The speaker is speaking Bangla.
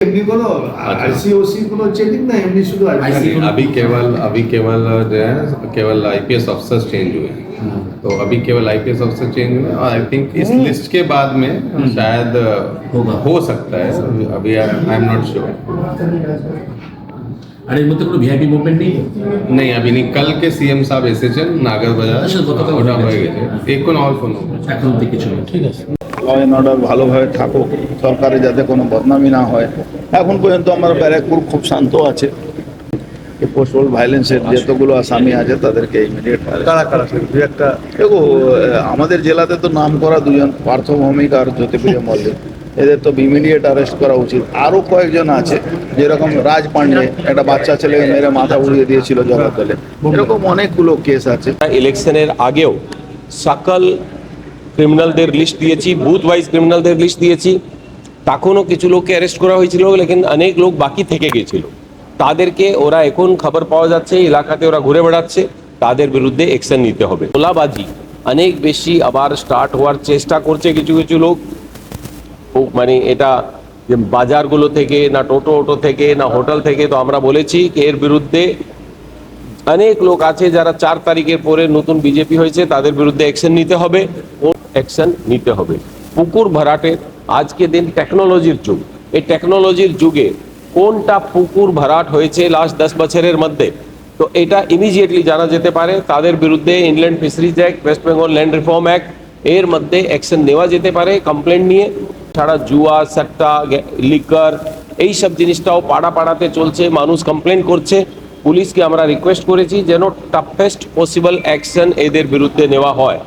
एमडी को आईसीओसी को चेकिंग ना एमडी शुद्ध अभी केवल जो है केवल आईपीएस अफसर चेंज हुए हैं। तो अभी केवल आईपीएस अफसर चेंज हुए और आई थिंक इस लिस्ट के बाद में शायद हो सकता है, अभी आई एम नॉट श्योर। আর এর মধ্যে কোনো ভিআইপি মুভমেন্ট নেই তো? नहीं अभी नहीं, कल के सीएम साहब एसेছেন नागर बाजार আচ্ছা, গতকাল ওটা হয়ে গেছে, এখন অল ফোন এখন অব্দি কিছু নেই। ঠিক আছে। ল অ্যান্ড অর্ডার ভালোভাবে থাকুক, সরকারে যাতে কোনো বদনামি না হয়। এখন পর্যন্ত আমার ব্যারাকপুর খুব শান্ত আছে। এই পোস্টাল ভায়োলেন্সের যতগুলো আসামি আছে তাদেরকে ইমিডিয়েট দেখো, আমাদের জেলাতে তো নাম করা দুজন, পার্থ ভৌমিক আর জ্যোতিপ্রিয় মল্লিক, এদের তো ইমিডিয়েট অ্যারেস্ট করা উচিত। আরও কয়েকজন আছে, যেরকম রাজ পান্ডে একটা বাচ্চা ছেলেকে মেরে মাথা উড়িয়ে দিয়েছিল জগদ্দলে, এরকম অনেকগুলো কেস আছে। ইলেকশনের আগেও সকল ক্রিমিনালদের লিস্ট দিয়েছি, বুথ ওয়াইজ ক্রিমিনালদের লিস্ট দিয়েছি। তখনও কিছু লোককে অ্যারেস্ট করা হয়েছিল, লেকিন অনেক লোক বাকি থেকে গেছিল। তাদেরকে ওরা এখন খবর পাওয়া যাচ্ছে এলাকাতে ওরা ঘুরে বেড়াচ্ছে, তাদের বিরুদ্ধে অ্যাকশন নিতে হবে। তোলাবাজি অনেক বেশি আবার স্টার্ট হওয়ার চেষ্টা করছে কিছু কিছু লোক। মানে এটা যে বাজারগুলো থেকে না টোটো থেকে না হোটেল থেকে, তো আমরা বলেছি কি এর বিরুদ্ধে অনেক লোক আছে যারা 4 তারিখের পরে নতুন বিজেপি হয়েছে, তাদের বিরুদ্ধে অ্যাকশন নিতে হবে ও অ্যাকশন নিতে হবে। পুকুর ভরাটের আজকে দিন টেকনোলজির যুগ, এই টেকনোলজির যুগে কোনটা পুকুর ভরাট হয়েছে লাস্ট 10 বছরের মধ্যে, তো এটা ইমিডিয়েটলি জানা যেতে পারে। তাদের বিরুদ্ধে inland fisheries act, West Bengal land reform act এর মধ্যে অ্যাকশন নেওয়া যেতে পারে কমপ্লেন্ট নিয়ে। ছাড়া জুয়া, সাট্টা, লিকার এইসব জিনিসটাও পাড়াতে চলছে, মানুষ কমপ্লেন করছে। পুলিশকে আমরা রিকোয়েস্ট করেছি যেন টাফেস্ট পসিবল অ্যাকশন এদের বিরুদ্ধে নেওয়া হয়।